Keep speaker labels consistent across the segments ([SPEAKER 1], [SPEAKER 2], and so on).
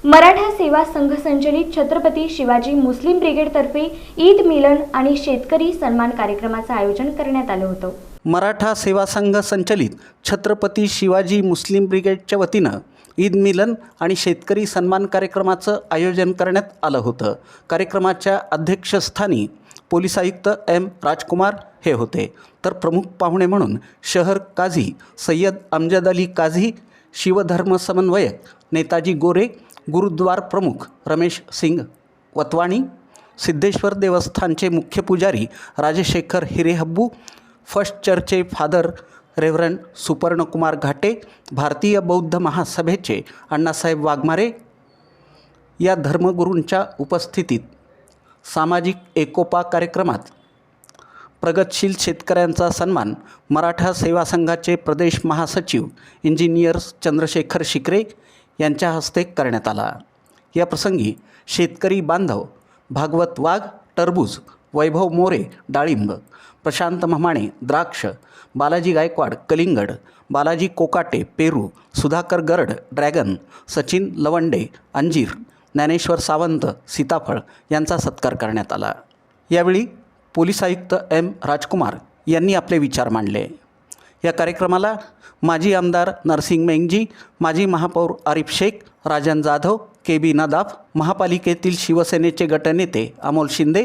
[SPEAKER 1] मराठा सेवा संघ संचलित छत्रपती शिवाजी मुस्लिम ब्रिगेडतर्फे ईद मिलन आणि शेतकरी सन्मान कार्यक्रमाचे आयोजन करण्यात आले होते।
[SPEAKER 2] मराठा सेवा संघ संचलित छत्रपती शिवाजी मुस्लिम ब्रिगेडच्या वतीनं ईद मिलन आणि शेतकरी सन्मान कार्यक्रमाचं आयोजन करण्यात आलं होतं। कार्यक्रमाच्या अध्यक्षस्थानी पोलीस आयुक्त एम राजकुमार हे होते, तर प्रमुख पाहुणे म्हणून शहर काझी सय्यद अमजद अली काझी, शिवधर्म समन्वयक नेताजी गोरे, गुरुद्वार प्रमुख रमेश सिंग वतवाणी, सिद्धेश्वर देवस्थानचे मुख्य पुजारी राजशेखर हिरेहब्बू, फर्स्ट चर्चचे फादर रेव्हरंड सुपर्णकुमार घाटे, भारतीय बौद्ध महासभेचे अण्णासाहेब वाघमारे या धर्मगुरूंच्या उपस्थितीत सामाजिक एकोपा कार्यक्रमात प्रगतशील शेतकऱ्यांचा सन्मान मराठा सेवा संघाचे प्रदेश महासचिव इंजिनियर चंद्रशेखर शिकरे यांच्या हस्ते करण्यात आला। या प्रसंगी शेतकरी बांधव भागवत वाघ टरबूज, वैभव मोरे डाळिंब, प्रशांत महामाणे द्राक्ष, बालाजी गायकवाड कलिंगड, बालाजी कोकाटे पेरू, सुधाकर गरड ड्रॅगन, सचिन लवंडे अंजीर, ज्ञानेश्वर सावंत सीताफळ यांचा सत्कार करण्यात आला। यावेळी पोलीस आयुक्त एम राजकुमार यांनी आपले विचार मांडले। या कार्यक्रमाला माजी आमदार नरसिंग मेंगजी, माजी महापौर आरिफ शेख, राजन जाधव, KB नदाफ, महापालिकेतील शिवसेनेचे गटनेते अमोल शिंदे,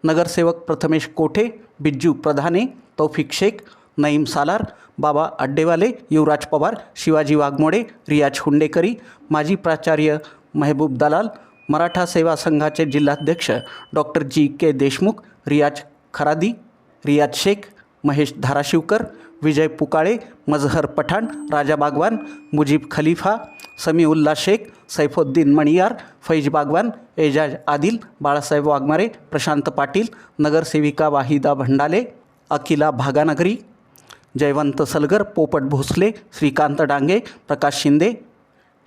[SPEAKER 2] नगरसेवक प्रथमेश कोठे, बिज्जू प्रधाने, तौफिक शेख, नईम सालार, बाबा अड्डेवाले, युवराज पवार, शिवाजी वाघमोडे, रियाज हुंडेकरी, माजी प्राचार्य महबूब दलाल, मराठा सेवा संघाचे जिल्हाध्यक्ष डॉक्टर GK देशमुख, रियाज खरादी, रियाज शेख, महेश धाराशिवकर, विजय पुकाळे, मजहर पठाण, राजा बागवान, मुजीब खलीफा, समीउल्ला शेख, सैफुद्दीन मणियार, फैज बागवान, एजाज आदिल, बाळासाहेब वाघमारे, प्रशांत पाटील, नगरसेविका वाहिदा भंडाले, अकिला भागानगरी, जयवंत सलगर, पोपट भोसले, श्रीकांत डांगे, प्रकाश शिंदे,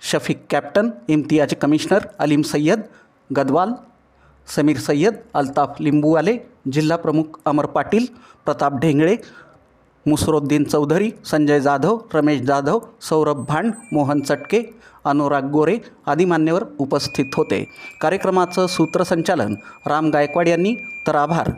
[SPEAKER 2] शफीक कॅप्टन, इम्तियाज कमिशनर अलीम सय्यद गदवाल, समीर सय्यद, अल्ताफ लिंबूवाले, जिल्हा प्रमुख अमर पाटील, प्रताप ढेंगळे, मुसरुद्दीन चौधरी, संजय जाधव, रमेश जाधव, सौरभ भांड, मोहन चटके, अनुराग गोरे आदी मान्यवर उपस्थित होते। कार्यक्रमाचं सूत्रसंचालन राम गायकवाड यांनी तर आभार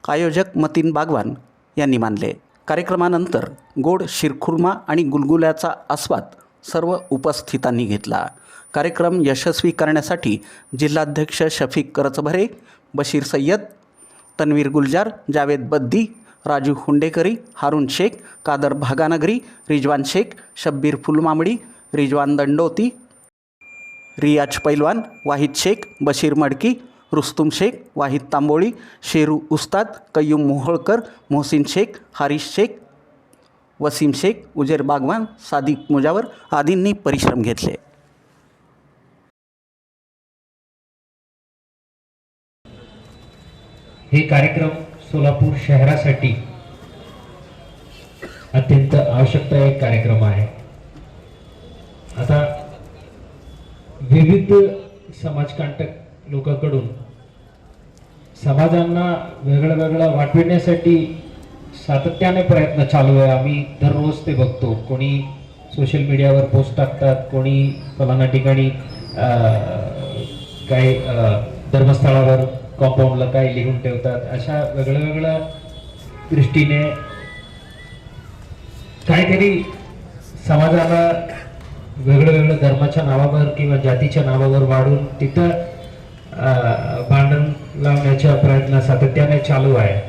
[SPEAKER 2] आयोजक मतीन बागवान यांनी मानले। कार्यक्रमानंतर गोड शिरखुर्मा आणि गुलगुल्याचा आस्वाद सर्व उपस्थितांनी घेतला। कार्यक्रम यशस्वी करण्यासाठी जिल्हाध्यक्ष शफीक करचभरे, बशीर सय्यद, तन्वीर गुलजार, जावेद बद्दी, राजू हुंडेकरी, हारून शेख, कादर भागानगरी, रिजवान शेख, शब्बीर फुलमामडी, रिजवान दंडोती, रियाज पैलवान, वाहिद शेख, बशीर मडकी, रुस्तुम शेख, वाहिद तांबोळी, शेरू उस्ताद, कय्यूम मोहोळकर, मोहसिन शेख, हारिश शेख, वसीम शेख, उजेर बागवान, सादिक मुजावर आदींनी परिश्रम घेतले।
[SPEAKER 3] हे कार्यक्रम सोलापूर शहरासाठी अत्यंत आवश्यकता एक कार्यक्रम आहे। आता विविध समाजकंटक लोकांकडून समाजांना वेगळं वाटविण्यासाठी सातत्याने प्रयत्न चालू आहे। आम्ही दररोज ते बघतो, कोणी सोशल मीडियावर पोस्ट टाकतात, कोणी फलाना ठिकाणी काही धर्मस्थळावर कॉम्पाऊंडला काही लिहून ठेवतात। अशा वेगळ्या दृष्टीने काहीतरी समाजाला वेगळ्या धर्माच्या नावावर किंवा जातीच्या नावावर वाढून तिथं भांडण लावण्याचा प्रयत्न सातत्याने चालू आहे।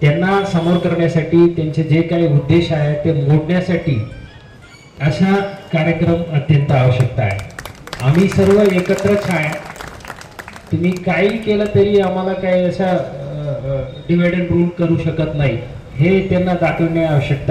[SPEAKER 3] त्यांना समोर करण्यासाठी त्यांचे जे काही उद्देश आहे ते मोडण्यासाठी अशा कार्यक्रम अत्यंत आवश्यकता आहे। आम्ही सर्व एकत्रच आहे। तुम्ही काही केलं तरी आम्हाला काही असा डिवाइड अँड रूल करू शकत नाही, हे त्यांना दाखवणे आवश्यकता आहे।